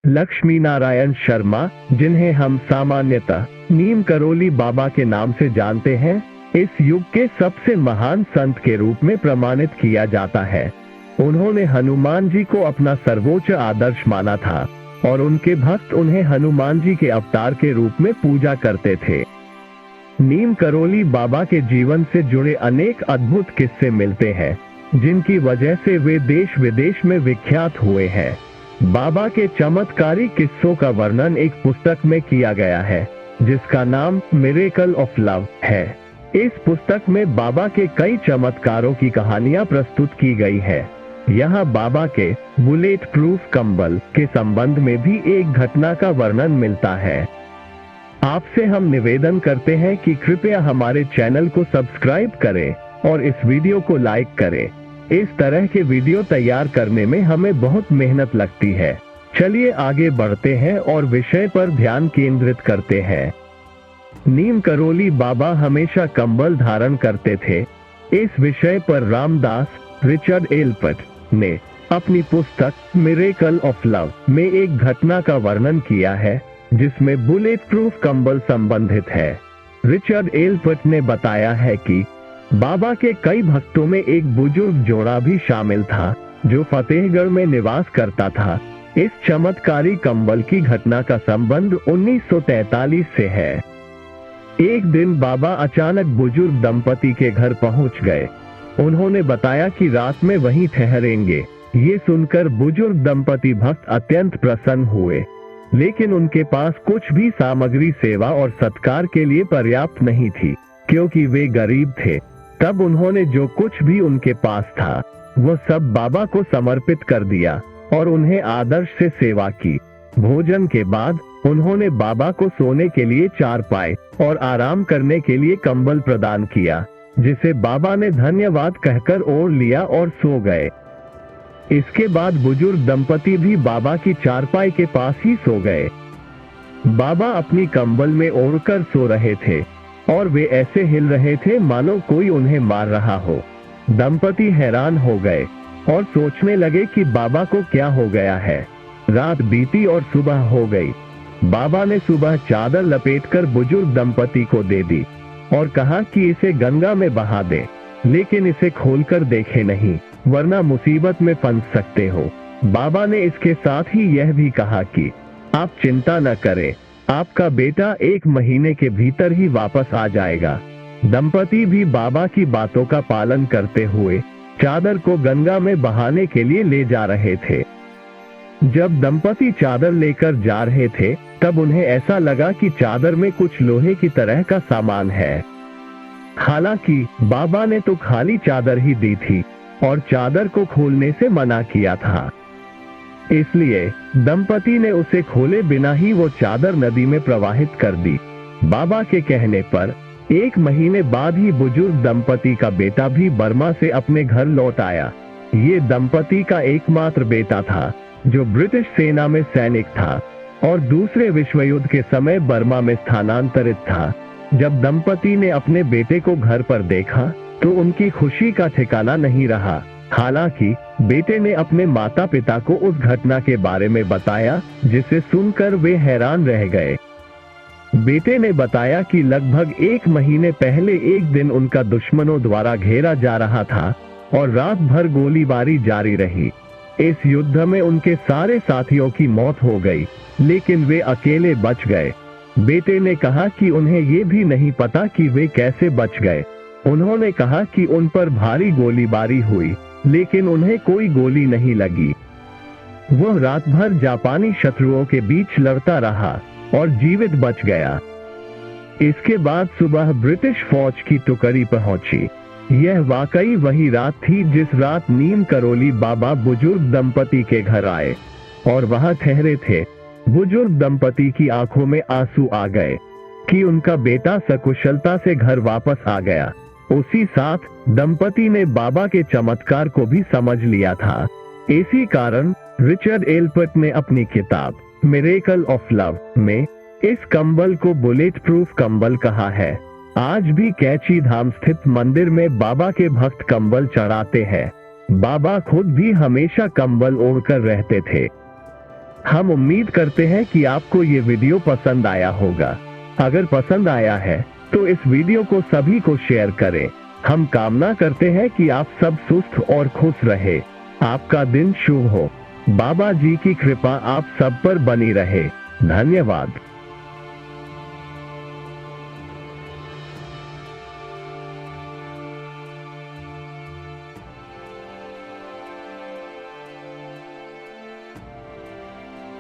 लक्ष्मी नारायण शर्मा, जिन्हें हम सामान्यतः नीम करोली बाबा के नाम से जानते हैं, इस युग के सबसे महान संत के रूप में प्रमाणित किया जाता है। उन्होंने हनुमान जी को अपना सर्वोच्च आदर्श माना था और उनके भक्त उन्हें हनुमान जी के अवतार के रूप में पूजा करते थे। नीम करोली बाबा के जीवन से जुड़े अनेक अद्भुत किस्से मिलते हैं, जिनकी वजह से वे देश विदेश में विख्यात हुए हैं। बाबा के चमत्कारी किस्सों का वर्णन एक पुस्तक में किया गया है, जिसका नाम मिरेकल ऑफ लव है। इस पुस्तक में बाबा के कई चमत्कारों की कहानियां प्रस्तुत की गई है। यहाँ बाबा के बुलेट प्रूफ कंबल के संबंध में भी एक घटना का वर्णन मिलता है। आपसे हम निवेदन करते हैं कि कृपया हमारे चैनल को सब्सक्राइब करें और इस वीडियो को लाइक करें। इस तरह के वीडियो तैयार करने में हमें बहुत मेहनत लगती है। चलिए आगे बढ़ते हैं और विषय पर ध्यान केंद्रित करते हैं। नीम करोली बाबा हमेशा कंबल धारण करते थे। इस विषय पर रामदास रिचर्ड एल्पर्ट ने अपनी पुस्तक मिरेकल ऑफ लव में एक घटना का वर्णन किया है, जिसमें बुलेट प्रूफ कंबल संबंधित है। रिचर्ड एल्पर्ट ने बताया है कि बाबा के कई भक्तों में एक बुजुर्ग जोड़ा भी शामिल था, जो फतेहगढ़ में निवास करता था। इस चमत्कारी कंबल की घटना का संबंध 1943 से है। एक दिन बाबा अचानक बुजुर्ग दंपति के घर पहुंच गए। उन्होंने बताया कि रात में वहीं ठहरेंगे। ये सुनकर बुजुर्ग दंपति भक्त अत्यंत प्रसन्न हुए, लेकिन उनके पास कुछ भी सामग्री सेवा और सत्कार के लिए पर्याप्त नहीं थी, क्योंकि वे गरीब थे। तब उन्होंने जो कुछ भी उनके पास था, वह सब बाबा को समर्पित कर दिया और उन्हें आदर्श से सेवा की। भोजन के बाद उन्होंने बाबा को सोने के लिए चारपाई और आराम करने के लिए कंबल प्रदान किया, जिसे बाबा ने धन्यवाद कहकर ओढ़ लिया और सो गए। इसके बाद बुजुर्ग दंपति भी बाबा की चारपाई के पास ही सो गए। बाबा अपनी कंबल में ओढ़कर सो रहे थे और वे ऐसे हिल रहे थे मानो कोई उन्हें मार रहा हो। दंपति हैरान हो गए और सोचने लगे कि बाबा को क्या हो गया है। रात बीती और सुबह हो गई। बाबा ने सुबह चादर लपेटकर बुजुर्ग दंपति को दे दी और कहा कि इसे गंगा में बहा दे, लेकिन इसे खोलकर देखे नहीं, वरना मुसीबत में फंस सकते हो। बाबा ने इसके साथ ही यह भी कहा कि आप चिंता न करें, आपका बेटा 1 महीने के भीतर ही वापस आ जाएगा। दंपति भी बाबा की बातों का पालन करते हुए चादर को गंगा में बहाने के लिए ले जा रहे थे। जब दंपति चादर लेकर जा रहे थे, तब उन्हें ऐसा लगा कि चादर में कुछ लोहे की तरह का सामान है। हालांकि बाबा ने तो खाली चादर ही दी थी और चादर को खोलने से मना किया था। इसलिए दंपति ने उसे खोले बिना ही वो चादर नदी में प्रवाहित कर दी। बाबा के कहने पर 1 महीने बाद ही बुजुर्ग दंपति का बेटा भी बर्मा से अपने घर लौट आया। ये दंपति का एकमात्र बेटा था, जो ब्रिटिश सेना में सैनिक था और दूसरे विश्व युद्ध के समय बर्मा में स्थानांतरित था। जब दंपति ने अपने बेटे को घर पर देखा, तो उनकी खुशी का ठिकाना नहीं रहा। हालांकि बेटे ने अपने माता पिता को उस घटना के बारे में बताया, जिसे सुनकर वे हैरान रह गए। बेटे ने बताया कि लगभग 1 महीने पहले एक दिन उनका दुश्मनों द्वारा घेरा जा रहा था और रात भर गोलीबारी जारी रही। इस युद्ध में उनके सारे साथियों की मौत हो गई, लेकिन वे अकेले बच गए। बेटे ने कहा कि उन्हें ये भी नहीं पता कि वे कैसे बच गए। उन्होंने कहा कि उन पर भारी गोलीबारी हुई, लेकिन उन्हें कोई गोली नहीं लगी। वह रात भर जापानी शत्रुओं के बीच लड़ता रहा और जीवित बच गया। इसके बाद सुबह ब्रिटिश फौज की टुकड़ी पहुंची। यह वाकई वही रात थी जिस रात नीम करोली बाबा बुजुर्ग दंपति के घर आए और वहां ठहरे थे। बुजुर्ग दंपति की आंखों में आंसू आ गए कि उनका बेटा सकुशलता से घर वापस आ गया। उसी साथ दंपति ने बाबा के चमत्कार को भी समझ लिया था। इसी कारण रिचर्ड एल्पर्ट ने अपनी किताब मिरेकल ऑफ लव में इस कंबल को बुलेट प्रूफ कंबल कहा है। आज भी कैची धाम स्थित मंदिर में बाबा के भक्त कंबल चढ़ाते हैं। बाबा खुद भी हमेशा कंबल ओढ़कर रहते थे। हम उम्मीद करते हैं कि आपको ये वीडियो पसंद आया होगा। अगर पसंद आया है तो इस वीडियो को सभी को शेयर करें। हम कामना करते हैं कि आप सब सुस्त और खुश रहे। आपका दिन शुभ हो। बाबा जी की कृपा आप सब पर बनी रहे। धन्यवाद।